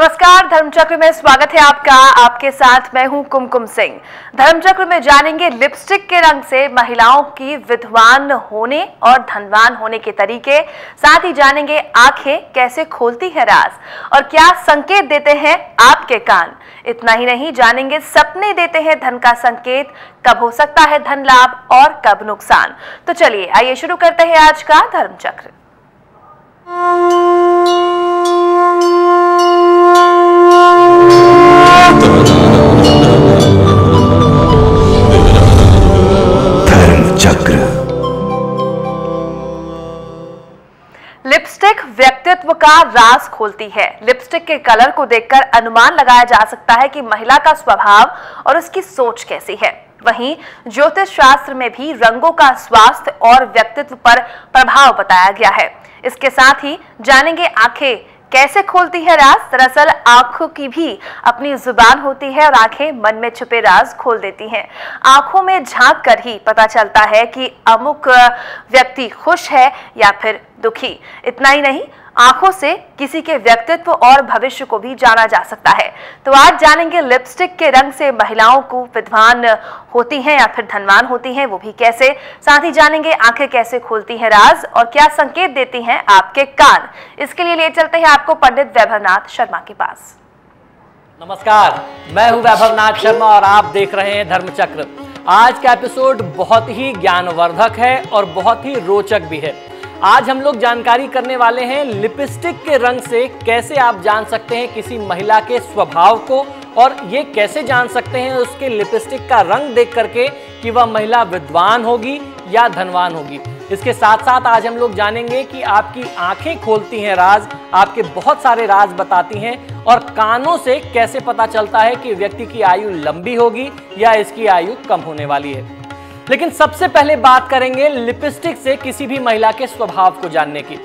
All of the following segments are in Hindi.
नमस्कार, धर्मचक्र में स्वागत है आपका। आपके साथ मैं हूं कुमकुम सिंह। धर्मचक्र में जानेंगे लिपस्टिक के रंग से महिलाओं की विद्वान होने और धनवान होने के तरीके, साथ ही जानेंगे आंखें कैसे खोलती है राज और क्या संकेत देते हैं आपके कान। इतना ही नहीं, जानेंगे सपने देते हैं धन का संकेत, कब हो सकता है धन लाभ और कब नुकसान। तो चलिए आइए शुरू करते हैं आज का धर्मचक्र। लिपस्टिक व्यक्तित्व का राज खोलती है। लिपस्टिक के कलर को देखकर अनुमान लगाया जा सकता है कि महिला का स्वभाव और उसकी सोच कैसी है। वहीं ज्योतिष शास्त्र में भी रंगों का स्वास्थ्य और व्यक्तित्व पर प्रभाव बताया गया है। इसके साथ ही जानेंगे आंखें कैसे खोलती है राज। दरअसल आंखों की भी अपनी जुबान होती है और आंखें मन में छुपे राज खोल देती हैं। आंखों में झांक कर ही पता चलता है कि अमुक व्यक्ति खुश है या फिर दुखी। इतना ही नहीं, आंखों से किसी के व्यक्तित्व और भविष्य को भी जाना जा सकता है। तो आज जानेंगे लिपस्टिक के रंग से महिलाओं को विद्वान होती हैं या फिर धनवान होती हैं, वो भी कैसे। साथ ही जानेंगे आंखें कैसे खोलती हैं राज और क्या संकेत देती हैं आपके कान। इसके लिए ले चलते हैं आपको पंडित वैभवनाथ शर्मा के पास। नमस्कार, मैं हूं वैभवनाथ शर्मा और आप देख रहे हैं धर्मचक्र। आज का एपिसोड बहुत ही ज्ञानवर्धक है और बहुत ही रोचक भी है। आज हम लोग जानकारी करने वाले हैं लिपस्टिक के रंग से कैसे आप जान सकते हैं किसी महिला के स्वभाव को, और ये कैसे जान सकते हैं उसके लिपस्टिक का रंग देख करके कि वह महिला विद्वान होगी या धनवान होगी। इसके साथ साथ आज हम लोग जानेंगे कि आपकी आंखें खोलती हैं राज, आपके बहुत सारे राज बताती हैं, और कानों से कैसे पता चलता है कि व्यक्ति की आयु लंबी होगी या इसकी आयु कम होने वाली है। लेकिन सबसे पहले बात करेंगे लिपस्टिक से किसी भी महिला के स्वभाव को जानने की।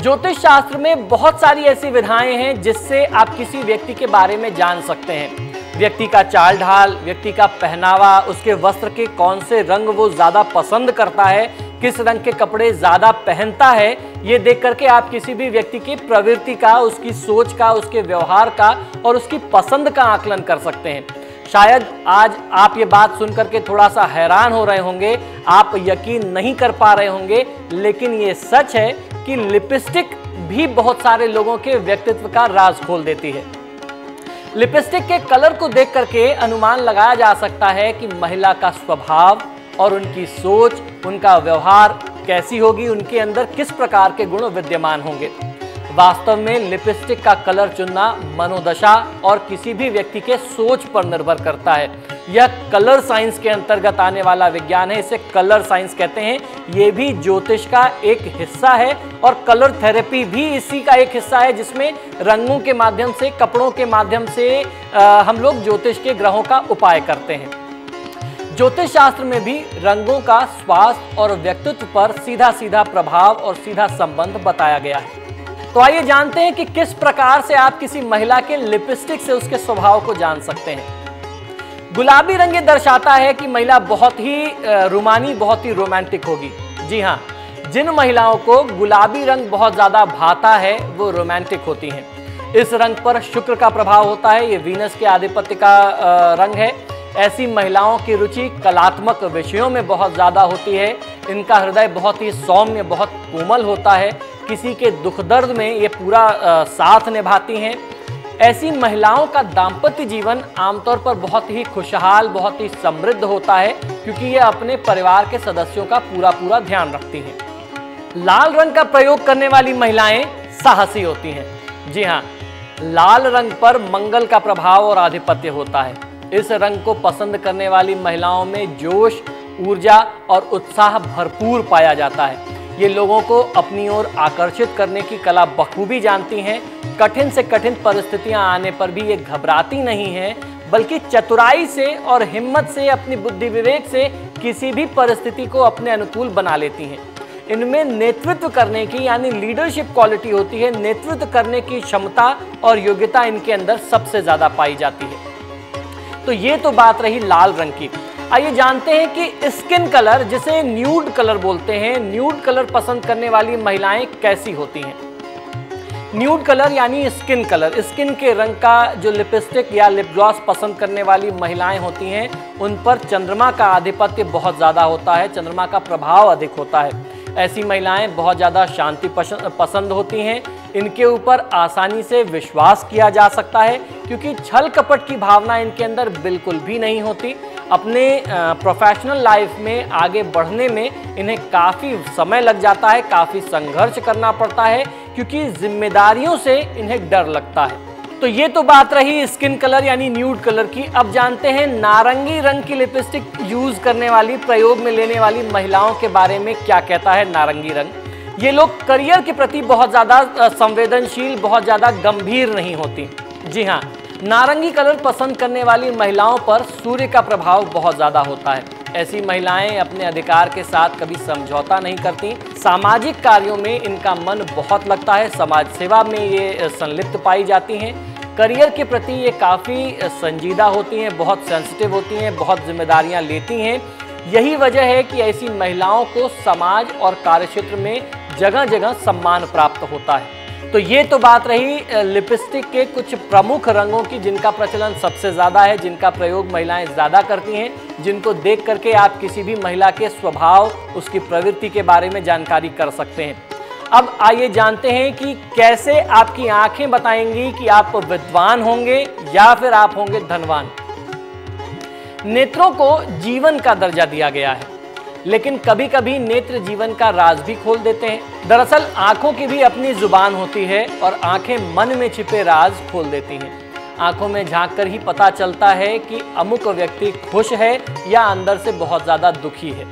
ज्योतिष शास्त्र में बहुत सारी ऐसी विधाएं हैं जिससे आप किसी व्यक्ति के बारे में जान सकते हैं। व्यक्ति का चाल ढाल, व्यक्ति का पहनावा, उसके वस्त्र के कौन से रंग वो ज्यादा पसंद करता है, किस रंग के कपड़े ज्यादा पहनता है, ये देख करके आप किसी भी व्यक्ति की प्रवृत्ति का, उसकी सोच का, उसके व्यवहार का और उसकी पसंद का आकलन कर सकते हैं। शायद आज आप ये बात सुनकर के थोड़ा सा हैरान हो रहे होंगे, आप यकीन नहीं कर पा रहे होंगे, लेकिन ये सच है कि लिपस्टिक भी बहुत सारे लोगों के व्यक्तित्व का राज खोल देती है। लिपस्टिक के कलर को देख करके अनुमान लगाया जा सकता है कि महिला का स्वभाव और उनकी सोच, उनका व्यवहार कैसी होगी, उनके अंदर किस प्रकार के गुण विद्यमान होंगे। वास्तव में लिपस्टिक का कलर चुनना मनोदशा और किसी भी व्यक्ति के सोच पर निर्भर करता है। यह कलर साइंस के अंतर्गत आने वाला विज्ञान है, इसे कलर साइंस कहते हैं। यह भी ज्योतिष का एक हिस्सा है और कलर थेरेपी भी इसी का एक हिस्सा है, जिसमें रंगों के माध्यम से, कपड़ों के माध्यम से हम लोग ज्योतिष के ग्रहों का उपाय करते हैं। ज्योतिष शास्त्र में भी रंगों का स्वास्थ्य और व्यक्तित्व पर सीधा सीधा प्रभाव और सीधा संबंध बताया गया है। तो आइए जानते हैं कि किस प्रकार से आप किसी महिला के लिपस्टिक से उसके स्वभाव को जान सकते हैं। गुलाबी रंग ये दर्शाता है कि महिला बहुत ही रोमानी, बहुत ही रोमांटिक होगी। जी हाँ, जिन महिलाओं को गुलाबी रंग बहुत ज्यादा भाता है वो रोमांटिक होती हैं। इस रंग पर शुक्र का प्रभाव होता है, ये वीनस के आधिपत्य का रंग है। ऐसी महिलाओं की रुचि कलात्मक विषयों में बहुत ज्यादा होती है। इनका हृदय बहुत ही सौम्य, बहुत कोमल होता है। किसी के दुख दर्द में ये पूरा साथ निभाती हैं। ऐसी महिलाओं का दाम्पत्य जीवन आमतौर पर बहुत ही खुशहाल, बहुत ही समृद्ध होता है, क्योंकि ये अपने परिवार के सदस्यों का पूरा ध्यान रखती हैं। लाल रंग का प्रयोग करने वाली महिलाएं साहसी होती हैं। जी हाँ, लाल रंग पर मंगल का प्रभाव और आधिपत्य होता है। इस रंग को पसंद करने वाली महिलाओं में जोश, ऊर्जा और उत्साह भरपूर पाया जाता है। ये लोगों को अपनी ओर आकर्षित करने की कला बखूबी जानती हैं। कठिन से कठिन परिस्थितियां आने पर भी ये घबराती नहीं हैं, बल्कि चतुराई से और हिम्मत से, अपनी बुद्धि विवेक से किसी भी परिस्थिति को अपने अनुकूल बना लेती हैं। इनमें नेतृत्व करने की यानी लीडरशिप क्वालिटी होती है। नेतृत्व करने की क्षमता और योग्यता इनके अंदर सबसे ज्यादा पाई जाती है। तो ये तो बात रही लाल रंग की। आइए जानते हैं कि स्किन कलर, जिसे न्यूड कलर बोलते हैं, न्यूड कलर पसंद करने वाली महिलाएं कैसी होती हैं। न्यूड कलर यानी स्किन कलर, स्किन के रंग का जो लिपस्टिक या लिप ग्लॉस पसंद करने वाली महिलाएं होती हैं उन पर चंद्रमा का आधिपत्य बहुत ज़्यादा होता है, चंद्रमा का प्रभाव अधिक होता है। ऐसी महिलाएं बहुत ज़्यादा शांति पसंद होती हैं। इनके ऊपर आसानी से विश्वास किया जा सकता है क्योंकि छल कपट की भावना इनके अंदर बिल्कुल भी नहीं होती। अपने प्रोफेशनल लाइफ में आगे बढ़ने में इन्हें काफ़ी समय लग जाता है, काफ़ी संघर्ष करना पड़ता है क्योंकि जिम्मेदारियों से इन्हें डर लगता है। तो ये तो बात रही स्किन कलर यानी न्यूड कलर की। अब जानते हैं नारंगी रंग की लिपस्टिक यूज करने वाली, प्रयोग में लेने वाली महिलाओं के बारे में क्या कहता है नारंगी रंग। ये लोग करियर के प्रति बहुत ज़्यादा संवेदनशील, बहुत ज़्यादा गंभीर नहीं होती। जी हाँ, नारंगी कलर पसंद करने वाली महिलाओं पर सूर्य का प्रभाव बहुत ज़्यादा होता है। ऐसी महिलाएं अपने अधिकार के साथ कभी समझौता नहीं करती। सामाजिक कार्यों में इनका मन बहुत लगता है, समाज सेवा में ये संलिप्त पाई जाती हैं। करियर के प्रति ये काफ़ी संजीदा होती हैं, बहुत सेंसिटिव होती हैं, बहुत जिम्मेदारियां लेती हैं। यही वजह है कि ऐसी महिलाओं को समाज और कार्यक्षेत्र में जगह जगह सम्मान प्राप्त होता है। तो ये तो बात रही लिपस्टिक के कुछ प्रमुख रंगों की जिनका प्रचलन सबसे ज़्यादा है, जिनका प्रयोग महिलाएं ज़्यादा करती हैं, जिनको देख करके आप किसी भी महिला के स्वभाव, उसकी प्रवृत्ति के बारे में जानकारी कर सकते हैं। अब आइए जानते हैं कि कैसे आपकी आंखें बताएंगी कि आप विद्वान होंगे या फिर आप होंगे धनवान। नेत्रों को जीवन का दर्जा दिया गया है, लेकिन कभी कभी नेत्र जीवन का राज भी खोल देते हैं। दरअसल आंखों की भी अपनी जुबान होती है और आंखें मन में छिपे राज खोल देती हैं। आंखों में झांककर ही पता चलता है कि अमुक व्यक्ति खुश है या अंदर से बहुत ज़्यादा दुखी है।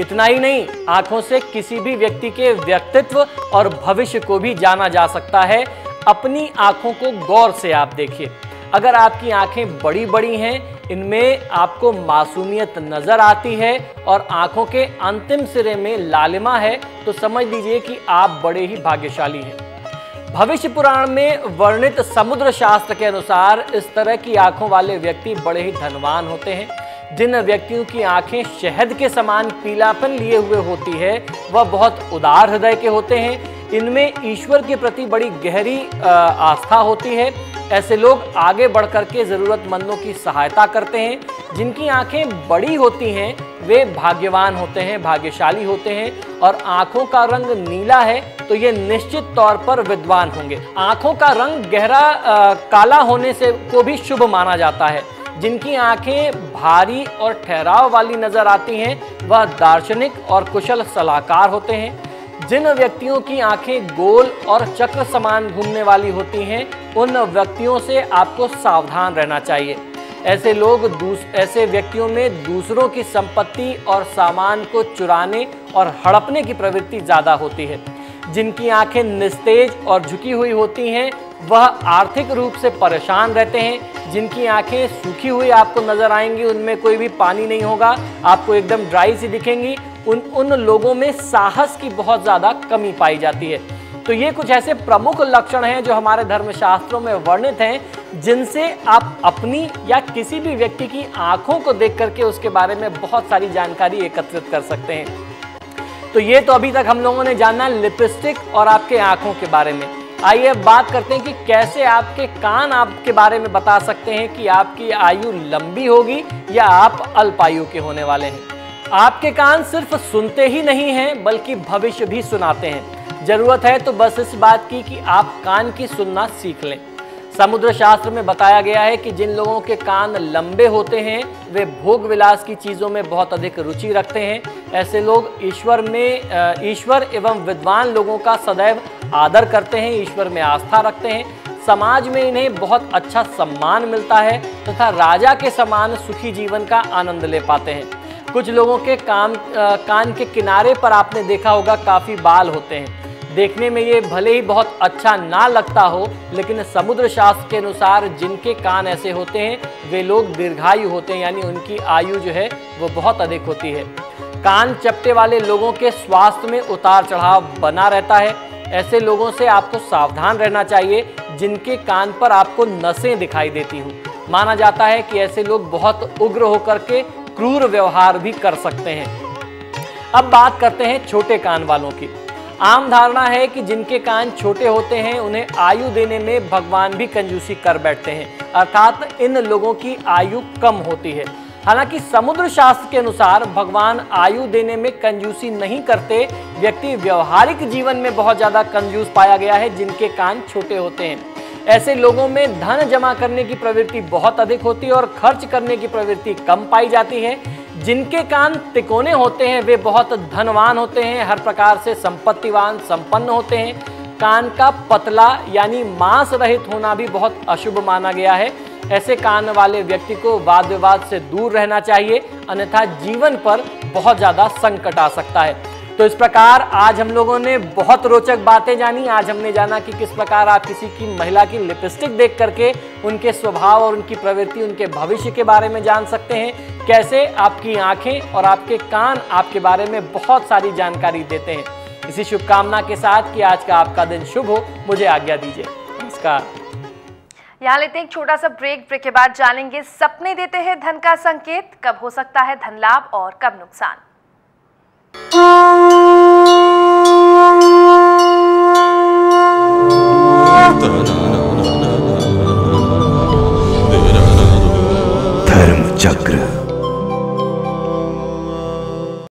इतना ही नहीं, आंखों से किसी भी व्यक्ति के व्यक्तित्व और भविष्य को भी जाना जा सकता है। अपनी आंखों को गौर से आप देखिए। अगर आपकी आंखें बड़ी बड़ी हैं, इनमें आपको मासूमियत नजर आती है और आंखों के अंतिम सिरे में लालिमा है, तो समझ लीजिए कि आप बड़े ही भाग्यशाली हैं। भविष्य पुराण में वर्णित समुद्र शास्त्र के अनुसार इस तरह की आंखों वाले व्यक्ति बड़े ही धनवान होते हैं। जिन व्यक्तियों की आंखें शहद के समान पीलापन लिए हुए होती है, वह बहुत उदार हृदय के होते हैं। इनमें ईश्वर के प्रति बड़ी गहरी आस्था होती है। ऐसे लोग आगे बढ़ करके ज़रूरतमंदों की सहायता करते हैं। जिनकी आंखें बड़ी होती हैं वे भाग्यवान होते हैं, भाग्यशाली होते हैं। और आंखों का रंग नीला है तो ये निश्चित तौर पर विद्वान होंगे। आंखों का रंग गहरा काला होने से को भी शुभ माना जाता है। जिनकी आंखें भारी और ठहराव वाली नजर आती हैं वह दार्शनिक और कुशल सलाहकार होते हैं। जिन व्यक्तियों की आंखें गोल और चक्र समान घूमने वाली होती हैं, उन व्यक्तियों से आपको सावधान रहना चाहिए। ऐसे व्यक्तियों में दूसरों की संपत्ति और सामान को चुराने और हड़पने की प्रवृत्ति ज़्यादा होती है। जिनकी आंखें निस्तेज और झुकी हुई होती हैं, वह आर्थिक रूप से परेशान रहते हैं। जिनकी आंखें सूखी हुई आपको नजर आएंगी, उनमें कोई भी पानी नहीं होगा, आपको एकदम ड्राई सी दिखेंगी, उन लोगों में साहस की बहुत ज़्यादा कमी पाई जाती है। तो ये कुछ ऐसे प्रमुख लक्षण हैं जो हमारे धर्मशास्त्रों में वर्णित हैं, जिनसे आप अपनी या किसी भी व्यक्ति की आंखों को देख करके उसके बारे में बहुत सारी जानकारी एकत्रित कर सकते हैं। तो ये तो अभी तक हम लोगों ने जाना लिपस्टिक और आपके आंखों के बारे में। आइए अब बात करते हैं कि कैसे आपके कान आपके बारे में बता सकते हैं कि आपकी आयु लंबी होगी या आप अल्पायु के होने वाले हैं। आपके कान सिर्फ सुनते ही नहीं हैं बल्कि भविष्य भी सुनाते हैं। जरूरत है तो बस इस बात की कि आप कान की सुनना सीख लें। समुद्र शास्त्र में बताया गया है कि जिन लोगों के कान लंबे होते हैं वे भोग विलास की चीज़ों में बहुत अधिक रुचि रखते हैं। ऐसे लोग ईश्वर एवं विद्वान लोगों का सदैव आदर करते हैं, ईश्वर में आस्था रखते हैं। समाज में इन्हें बहुत अच्छा सम्मान मिलता है तथा राजा के समान सुखी जीवन का आनंद ले पाते हैं। कुछ लोगों के कान के किनारे पर आपने देखा होगा काफ़ी बाल होते हैं। देखने में ये भले ही बहुत अच्छा ना लगता हो, लेकिन समुद्र शास्त्र के अनुसार जिनके कान ऐसे होते हैं वे लोग दीर्घायु होते हैं, यानी उनकी आयु जो है वो बहुत अधिक होती है। कान चपटे वाले लोगों के स्वास्थ्य में उतार चढ़ाव बना रहता है। ऐसे लोगों से आपको सावधान रहना चाहिए जिनके कान पर आपको नसें दिखाई देती हों। माना जाता है कि ऐसे लोग बहुत उग्र होकर के क्रूर व्यवहार भी कर सकते हैं। अब बात करते हैं छोटे कान वालों की। आम धारणा है कि जिनके कान छोटे होते हैं उन्हें आयु देने में भगवान भी कंजूसी कर बैठते हैं, अर्थात इन लोगों की आयु कम होती है। हालांकि समुद्र शास्त्र के अनुसार भगवान आयु देने में कंजूसी नहीं करते। व्यक्ति व्यवहारिक जीवन में बहुत ज्यादा कंजूस पाया गया है जिनके कान छोटे होते हैं। ऐसे लोगों में धन जमा करने की प्रवृत्ति बहुत अधिक होती है और खर्च करने की प्रवृत्ति कम पाई जाती है। जिनके कान तिकोने होते हैं वे बहुत धनवान होते हैं, हर प्रकार से संपत्तिवान संपन्न होते हैं। कान का पतला यानी मांस रहित होना भी बहुत अशुभ माना गया है। ऐसे कान वाले व्यक्ति को वाद विवाद से दूर रहना चाहिए, अन्यथा जीवन पर बहुत ज्यादा संकट आ सकता है। तो इस प्रकार आज हम लोगों ने बहुत रोचक बातें जानी। आज हमने जाना कि किस प्रकार आप किसी की महिला की लिपस्टिक देख करके उनके स्वभाव और उनकी प्रवृत्ति, उनके भविष्य के बारे में जान सकते हैं। कैसे आपकी आंखें और आपके कान आपके बारे में बहुत सारी जानकारी देते हैं। इसी शुभकामना के साथ कि आज का आपका दिन शुभ हो, मुझे आज्ञा दीजिए। नमस्कार। यहाँ लेते हैं एक छोटा सा ब्रेक के बाद जानेंगे सपने देते हैं धन का संकेत, कब हो सकता है धन लाभ और कब नुकसान। Da da da da da.